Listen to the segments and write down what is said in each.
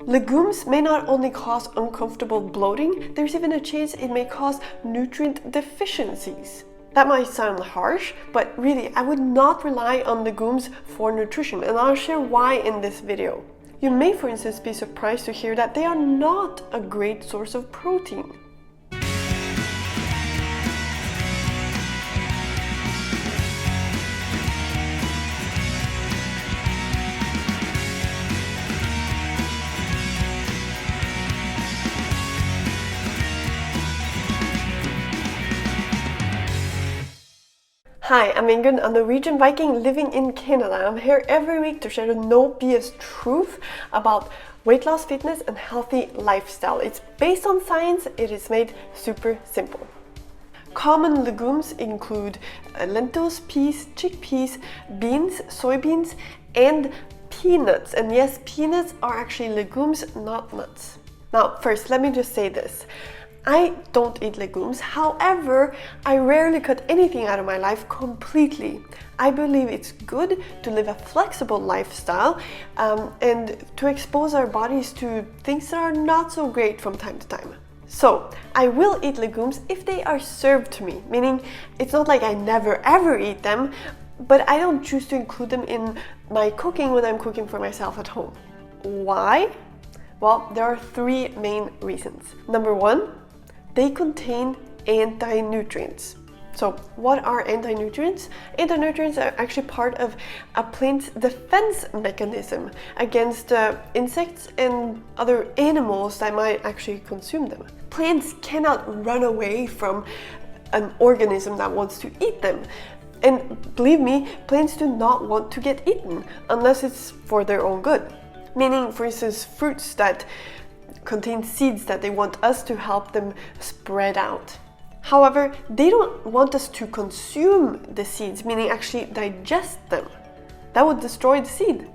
Legumes may not only cause uncomfortable bloating, there's even a chance it may cause nutrient deficiencies. That might sound harsh, but really, I would not rely on legumes for nutrition, and I'll share why in this video. You may, for instance, be surprised to hear that they are not a great source of protein. Hi, I'm Ingunn, a Norwegian Viking living in Canada. I'm here every week to share the no BS truth about weight loss, fitness, and healthy lifestyle. It's based on science, it is made super simple. Common legumes include lentils, peas, chickpeas, beans, soybeans, and peanuts. And yes, peanuts are actually legumes, not nuts. Now, first, let me just say this. I don't eat legumes, however, I rarely cut anything out of my life completely. I believe it's good to live a flexible lifestyle and to expose our bodies to things that are not so great from time to time. So, I will eat legumes if they are served to me, meaning it's not like I never ever eat them, but I don't choose to include them in my cooking when I'm cooking for myself at home. Why? Well, there are three main reasons. Number one, they contain anti-nutrients. So what are anti-nutrients? Anti-nutrients are actually part of a plant's defense mechanism against insects and other animals that might actually consume them. Plants cannot run away from an organism that wants to eat them. And believe me, plants do not want to get eaten unless it's for their own good. Meaning, for instance, fruits that contain seeds that they want us to help them spread out. However, they don't want us to consume the seeds, meaning actually digest them. That would destroy the seed.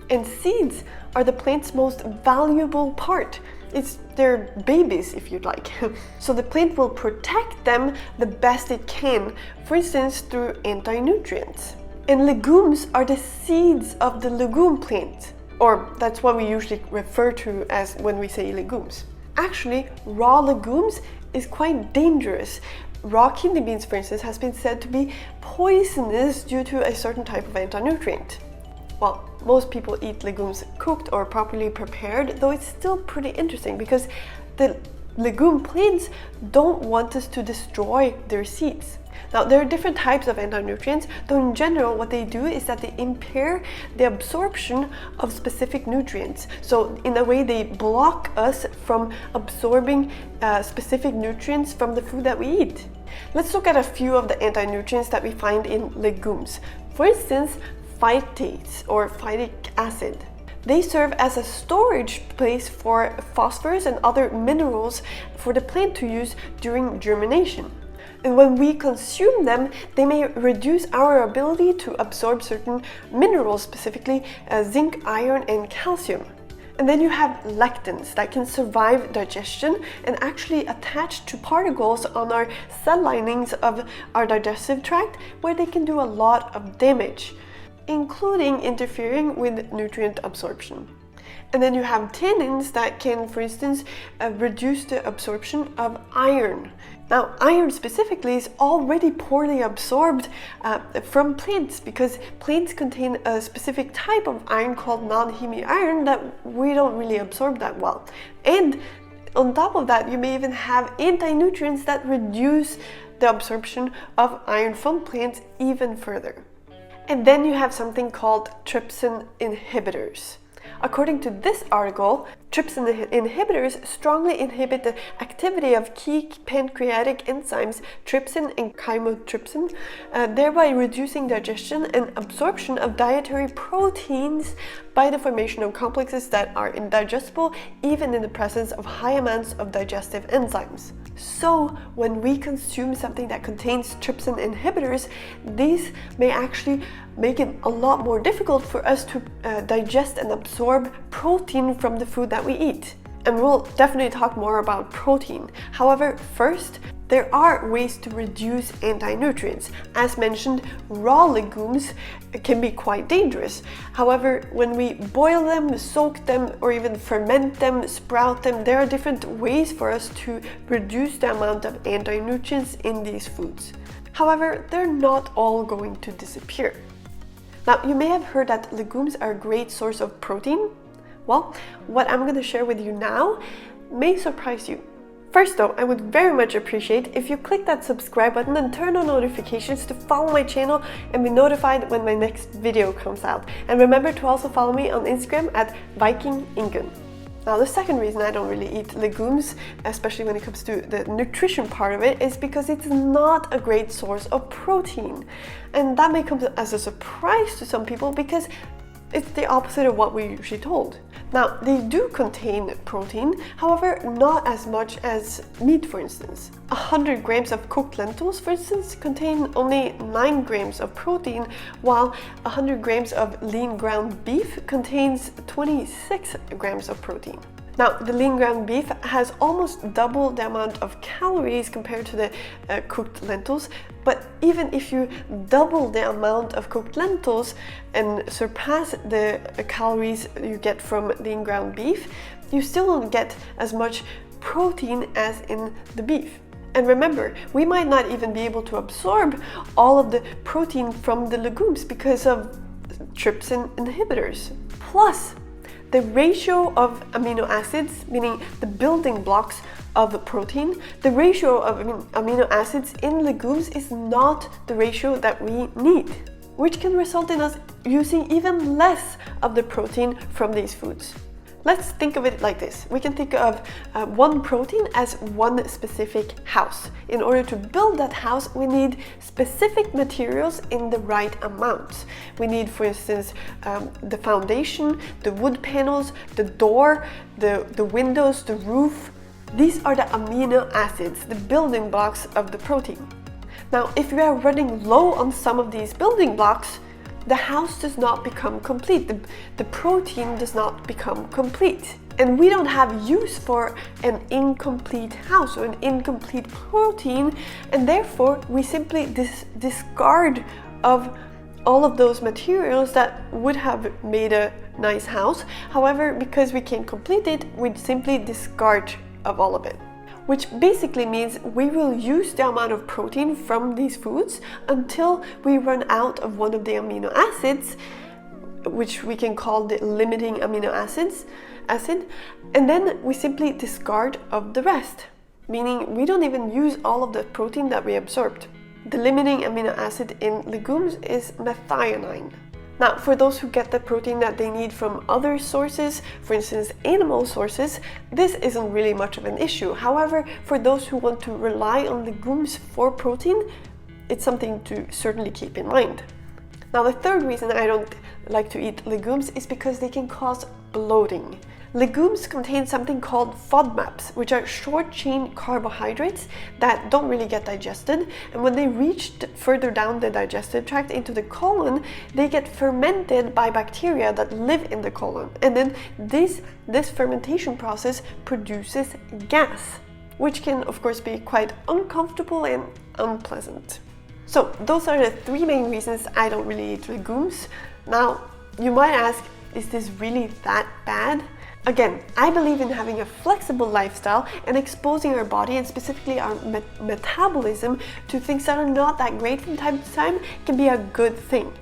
And seeds are the plant's most valuable part. It's their babies, if you'd like. So the plant will protect them the best it can, for instance, through anti-nutrients. And legumes are the seeds of the legume plant. Or that's what we usually refer to as when we say legumes. Actually, raw legumes is quite dangerous. Raw kidney beans, for instance, has been said to be poisonous due to a certain type of anti-nutrient. Well, most people eat legumes cooked or properly prepared, though it's still pretty interesting because the legume plants don't want us to destroy their seeds. Now, there are different types of anti-nutrients, though in general what they do is that they impair the absorption of specific nutrients. So in a way they block us from absorbing specific nutrients from the food that we eat. Let's look at a few of the anti-nutrients that we find in legumes. For instance, phytates or phytic acid. They serve as a storage place for phosphorus and other minerals for the plant to use during germination. And when we consume them, they may reduce our ability to absorb certain minerals, specifically zinc, iron, and calcium. And then you have lectins that can survive digestion and actually attach to particles on our cell linings of our digestive tract, where they can do a lot of damage, including interfering with nutrient absorption. And then you have tannins that can, for instance, reduce the absorption of iron. Now, iron specifically is already poorly absorbed from plants because plants contain a specific type of iron called non-heme iron that we don't really absorb that well. And on top of that, you may even have anti-nutrients that reduce the absorption of iron from plants even further. And then you have something called trypsin inhibitors. According to this article, trypsin inhibitors strongly inhibit the activity of key pancreatic enzymes trypsin and chymotrypsin, thereby reducing digestion and absorption of dietary proteins by the formation of complexes that are indigestible even in the presence of high amounts of digestive enzymes. So, when we consume something that contains trypsin inhibitors, these may actually make it a lot more difficult for us to digest and absorb protein from the food that we eat. And we'll definitely talk more about protein. However, first, there are ways to reduce anti-nutrients. As mentioned, raw legumes can be quite dangerous. However, when we boil them, soak them, or even ferment them, sprout them, there are different ways for us to reduce the amount of anti-nutrients in these foods. However, they're not all going to disappear. Now, you may have heard that legumes are a great source of protein. Well, what I'm going to share with you now may surprise you. First though, I would very much appreciate if you click that subscribe button and turn on notifications to follow my channel and be notified when my next video comes out. And remember to also follow me on Instagram at VikingIngun. Now, the second reason I don't really eat legumes, especially when it comes to the nutrition part of it, is because it's not a great source of protein. And that may come as a surprise to some people because it's the opposite of what we're usually told. Now, they do contain protein, however, not as much as meat, for instance. 100 grams of cooked lentils, for instance, contain only 9 grams of protein, while 100 grams of lean ground beef contains 26 grams of protein. Now, the lean ground beef has almost double the amount of calories compared to the cooked lentils, but even if you double the amount of cooked lentils and surpass the calories you get from lean ground beef, you still don't get as much protein as in the beef. And remember, we might not even be able to absorb all of the protein from the legumes because of trypsin inhibitors. Plus, the ratio of amino acids, meaning the building blocks of the protein, the ratio of amino acids in legumes is not the ratio that we need, which can result in us using even less of the protein from these foods. Let's think of it like this. We can think of one protein as one specific house. In order to build that house, we need specific materials in the right amounts. We need, for instance, the foundation, the wood panels, the door, the windows, the roof. These are the amino acids, the building blocks of the protein. Now, if we are running low on some of these building blocks, the house does not become complete. The protein does not become complete. And we don't have use for an incomplete house or an incomplete protein, and therefore we simply discard of all of those materials that would have made a nice house. However, because we can't complete it, we simply discard of all of it. Which basically means we will use the amount of protein from these foods until we run out of one of the amino acids, which we can call the limiting amino acid, and then we simply discard of the rest, meaning we don't even use all of the protein that we absorbed. The limiting amino acid in legumes is methionine. Now, for those who get the protein that they need from other sources, for instance, animal sources, this isn't really much of an issue. However, for those who want to rely on legumes for protein, it's something to certainly keep in mind. Now, the third reason I don't like to eat legumes is because they can cause bloating. Legumes contain something called FODMAPs, which are short-chain carbohydrates that don't really get digested, and when they reach further down the digestive tract into the colon, they get fermented by bacteria that live in the colon, and then this fermentation process produces gas, which can of course be quite uncomfortable and unpleasant. So those are the 3 main reasons I don't really eat legumes. Now, you might ask, is this really that bad? Again, I believe in having a flexible lifestyle and exposing our body and specifically our metabolism to things that are not that great from time to time can be a good thing.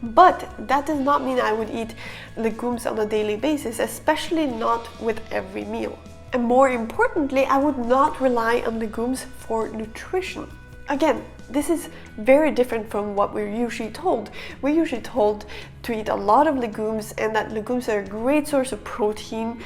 But that does not mean I would eat legumes on a daily basis, especially not with every meal. And more importantly, I would not rely on legumes for nutrition. Again, this is very different from what we're usually told. We're usually told to eat a lot of legumes and that legumes are a great source of protein.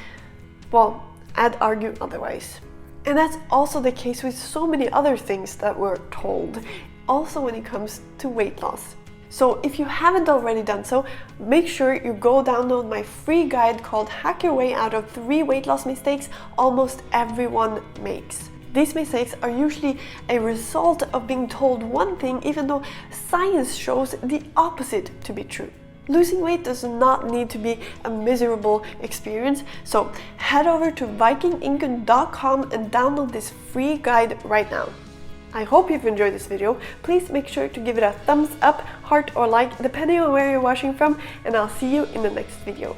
Well, I'd argue otherwise. And that's also the case with so many other things that we're told, also when it comes to weight loss. So if you haven't already done so, make sure you go download my free guide called Hack Your Way Out of 3 Weight Loss Mistakes Almost Everyone Makes. These mistakes are usually a result of being told one thing even though science shows the opposite to be true. Losing weight does not need to be a miserable experience, so head over to vikingingun.com and download this free guide right now. I hope you've enjoyed this video. Please make sure to give it a thumbs up, heart or like, depending on where you're watching from, and I'll see you in the next video.